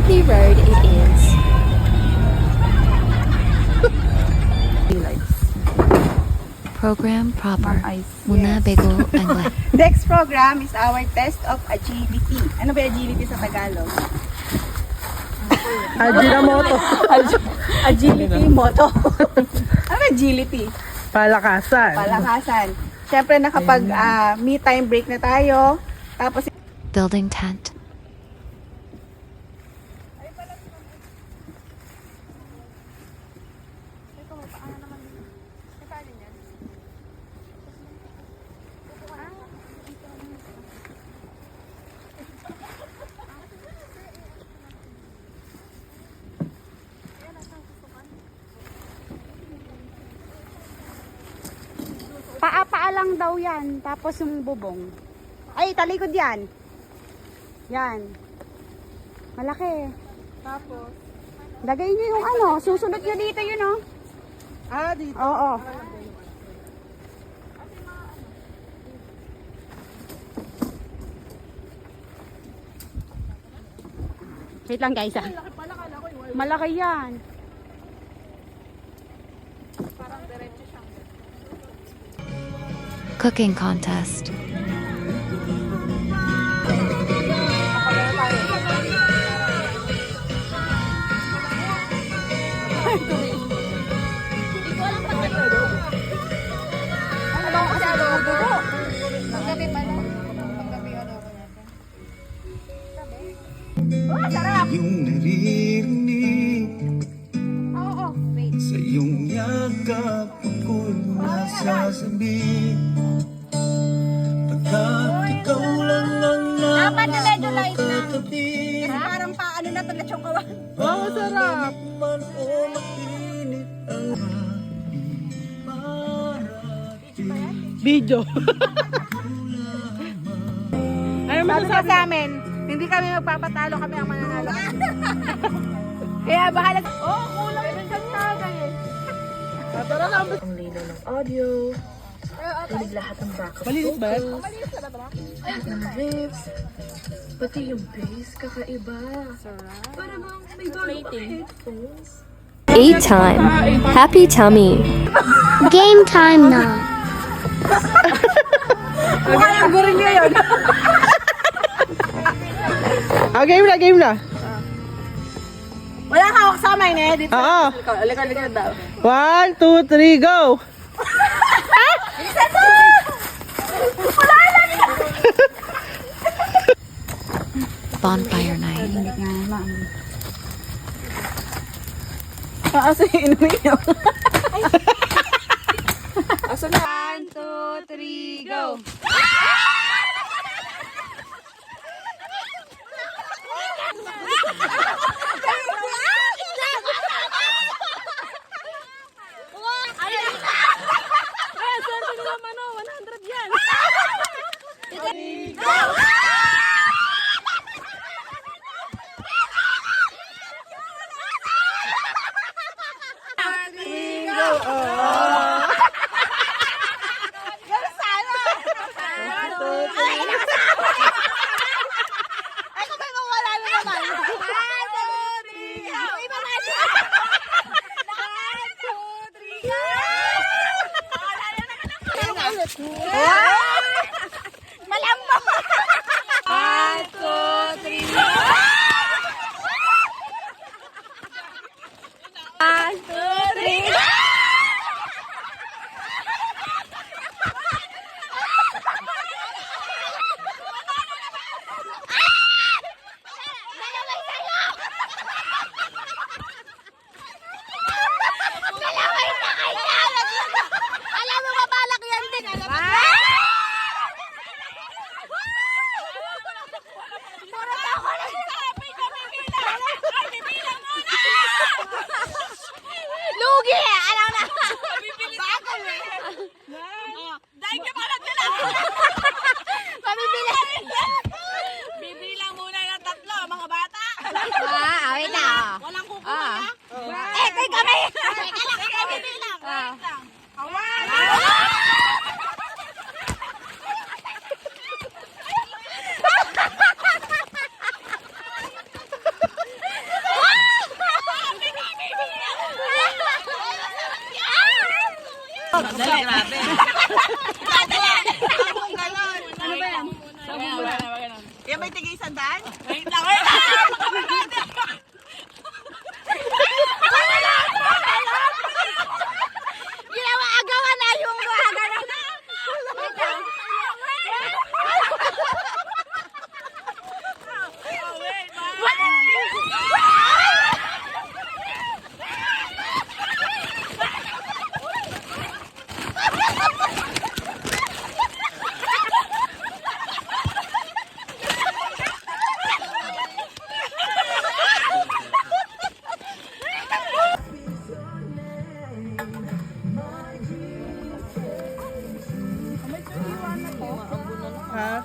Whitley Road it is. Program proper. Muna bego English. Next program is our test of agility. Ano ba agility sa Tagalog? Ajinomoto. Agility moto. Ano agility? Palakasan. Palakasan. Siyempre nakapag me time break na tayo. Tapos Building tent. paa lang daw yan. Tapos yung bubong. Ay, talikod yan. Yan. Malaki. Tapos? Lagay nyo yung ano. Susunod nyo dito yun, oh. Ah, dito. Oo. Wait lang guys, ah. Malaki yan. Cooking contest. Yung naririnig sa iyong yakap ako'y masasabi pagkat ikaw lang ang nakakatabi. Parang paano na ito na chokawan. Wow, sarap. Man o mainit ang Video. Ano Sabi masasabi? ka sa amin, hindi kami magpapatalo, kami ang mananalo. Kaya bahala. Oh, kulang yung sagtagay eh. Tara na. Ang linaw ng audio, tulig lahat ng backup Malinis ba? lahat ng riffs, pati yung bass kakaiba. Para bang may bago kang headphones. Eat time. Happy tummy. Game time na. Ang gorilla yun. Game na, game na. Wala kang hawak sa kamay na eh. Dito. Oo. Alikad daw. 1, 2, 3, go! Bonfire night. Asa yung inumiyaw? Asa na? 1, 2, 3, go! Malambo! 1, 2, 3, go! 1, 2, 3, go! Alam mo, mabalak yan din. Alam mo. Lugi! Alam na! Bagal eh! Dahil ka pala nila! Pabibili! Bibilang muna ng tatlo, mga bata! Awit na! Walang kukuha na! Eh, kay kami! Teka lang, bibilang! Wait lang! Dali, grabe. Ano ba yan? Yan may tigay sandaan? Ginawa, agawan na yung agawan na. Wait lang. Ha?